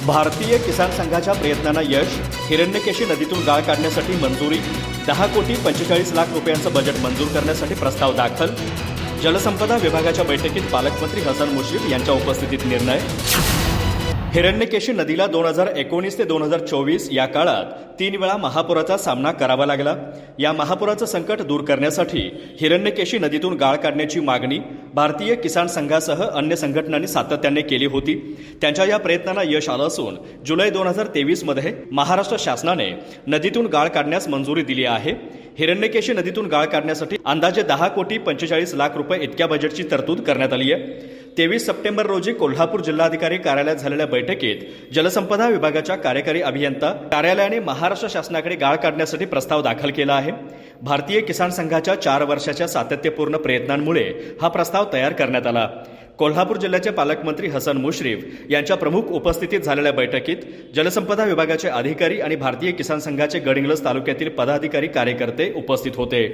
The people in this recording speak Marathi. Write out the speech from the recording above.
भारतीय किसान संघाच्या प्रयत्नांना यश. हिरण्यकेशी नदीतून गाळ काढण्यासाठी मंजुरी. 10,45,00,000 रुपयांचं बजेट मंजूर करण्यासाठी प्रस्ताव दाखल. जलसंपदा विभागाच्या बैठकीत पालकमंत्री हसन मुश्रीफ यांच्या उपस्थितीत निर्णय. हिरण्यकेशी नदीला 2019 ते 2024 या काळात 3 वेळा महापुराचा सामना करावा लागला. या महापुराचं संकट दूर करण्यासाठी हिरण्यकेशी नदीतून गाळ काढण्याची मागणी भारतीय किसान संघासह अन्य संघटनांनी सातत्याने केली होती. त्यांच्या या प्रयत्नांना यश आलं असून जुलै 2023 मध्ये महाराष्ट्र शासनाने नदीतून गाळ काढण्यास मंजुरी दिली आहे. हिरण्यकेशी नदीतून गाळ काढण्यासाठी अंदाजे 10,45,00,000 रुपये इतक्या बजेटची तरतूद करण्यात आली आहे. 23 सप्टेंबर रोजी कोल्हापूर जिल्हाधिकारी कार्यालयात झालेल्या बैठकीत जलसंपदा विभागाच्या कार्यकारी अभियंता कार्यालयाने महाराष्ट्र शासनाकडे गाळ काढण्यासाठी प्रस्ताव दाखल केला आहे. भारतीय किसान संघाच्या 4 वर्षाच्या सातत्यपूर्ण प्रयत्नांमुळे हा प्रस्ताव तयार करण्यात आला. कोल्हापूर जिल्ह्याचे पालकमंत्री हसन मुश्रीफ यांच्या प्रमुख उपस्थितीत झालेल्या बैठकीत जलसंपदा विभागाचे अधिकारी आणि भारतीय किसान संघाचे गडिंग्लज तालुक्यातील पदाधिकारी कार्यकर्ते उपस्थित होते.